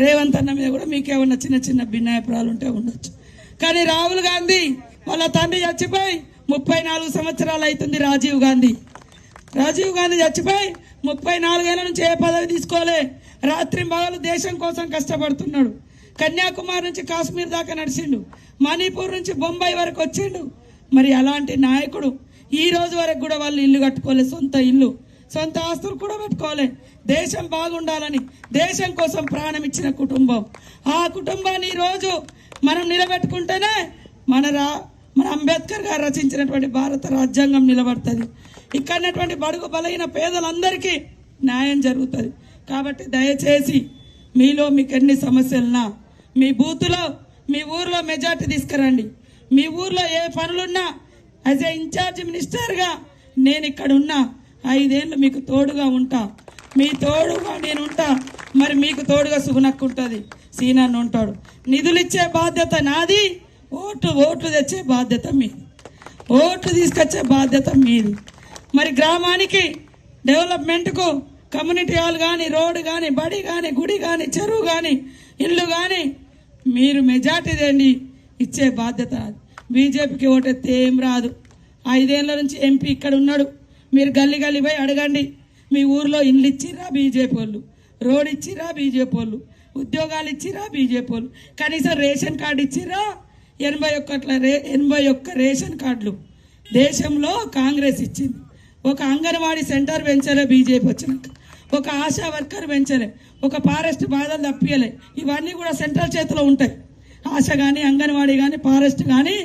రేవంత్ అన్న మీద కూడా మీకేమన్నా చిన్న చిన్న భిన్నాభిప్రాయాలు ఉంటే ఉండొచ్చు. కానీ రాహుల్ గాంధీ వాళ్ళ తండ్రి చచ్చిపోయి 34 సంవత్సరాలు అవుతుంది. రాజీవ్ గాంధీ చచ్చిపోయి 34 ఏళ్ల నుంచి ఏ పదవి తీసుకోలే. రాత్రి మగలు దేశం కోసం కష్టపడుతున్నాడు. కన్యాకుమారి నుంచి కాశ్మీర్ దాకా నడిచిండు. మణిపూర్ నుంచి బొంబాయి వరకు వచ్చిండు. మరి అలాంటి నాయకుడు ఈ రోజు వరకు కూడా వాళ్ళు ఇల్లు కట్టుకోలే, సొంత ఇల్లు, సొంత ఆస్తులు కూడా పెట్టుకోలే. దేశం బాగుండాలని దేశం కోసం ప్రాణం ఇచ్చిన కుటుంబం. ఆ కుటుంబాన్ని ఈ రోజు మనం నిలబెట్టుకుంటేనే మన అంబేద్కర్ గారు రచించినటువంటి భారత రాజ్యాంగం నిలబడుతుంది. ఇక్కడటువంటి బడుగు బలైన పేదలందరికీ న్యాయం జరుగుతుంది. కాబట్టి దయచేసి మీలో మీకు ఎన్ని సమస్యలున్నా మీ బూతులో మీ ఊర్లో మెజార్టీ తీసుకురండి. మీ ఊర్లో ఏ పనులున్నా యాజ్ ఏ ఇన్ఛార్జ్ మినిస్టర్గా నేను ఇక్కడ ఉన్నా. 5 ఏళ్ళు మీకు తోడుగా ఉంటా. మీ తోడుగా నేను ఉంటా. మరి మీకు తోడుగా సుగునక్కు ఉంటుంది, సీనాన్ని ఉంటాడు. నిధులు ఇచ్చే బాధ్యత నాది, ఓట్లు తెచ్చే బాధ్యత మీది, ఓట్లు తీసుకొచ్చే బాధ్యత మీది. మరి గ్రామానికి డెవలప్మెంట్కు కమ్యూనిటీ హాల్ కానీ, రోడ్డు కానీ, బడి కానీ, గుడి కానీ, చెరువు కానీ, ఇల్లు కానీ మీరు మెజార్టీ తేండి, ఇచ్చే బాధ్యత నాది. బీజేపీకి ఓటెత్తే ఏం రాదు. 5 ఏళ్ల నుంచి ఎంపీ ఇక్కడ ఉన్నాడు. మీరు గల్లీ పోయి అడగండి. మీ ఊర్లో ఇల్లు ఇచ్చిరా బీజేపీ వాళ్ళు, రోడ్ ఇచ్చిరా బీజేపీ వాళ్ళు, ఉద్యోగాలు ఇచ్చిరా బీజేపీ వాళ్ళు, కనీసం రేషన్ కార్డు ఇచ్చిరా? 81 రేషన్ కార్డులు దేశంలో కాంగ్రెస్ ఇచ్చింది. ఒక అంగన్వాడీ సెంటర్ పెంచలే బీజేపీ వచ్చినాక, ఒక ఆశా వర్కర్ పెంచలే, ఒక ఫారెస్ట్ బాధలు తప్పియలే. ఇవన్నీ కూడా సెంట్రల్ చేతిలో ఉంటాయి. ఆశ కానీ, అంగన్వాడీ కానీ, ఫారెస్ట్ కానీ,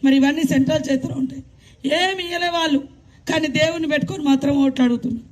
మరి ఇవన్నీ సెంట్రల్ చేతిలో ఉంటాయి. ఏమి ఇయ్యలే వాళ్ళు. కానీ దేవుని పెట్టుకొని మాత్రం ఓట్లు అడుగుతున్నారు.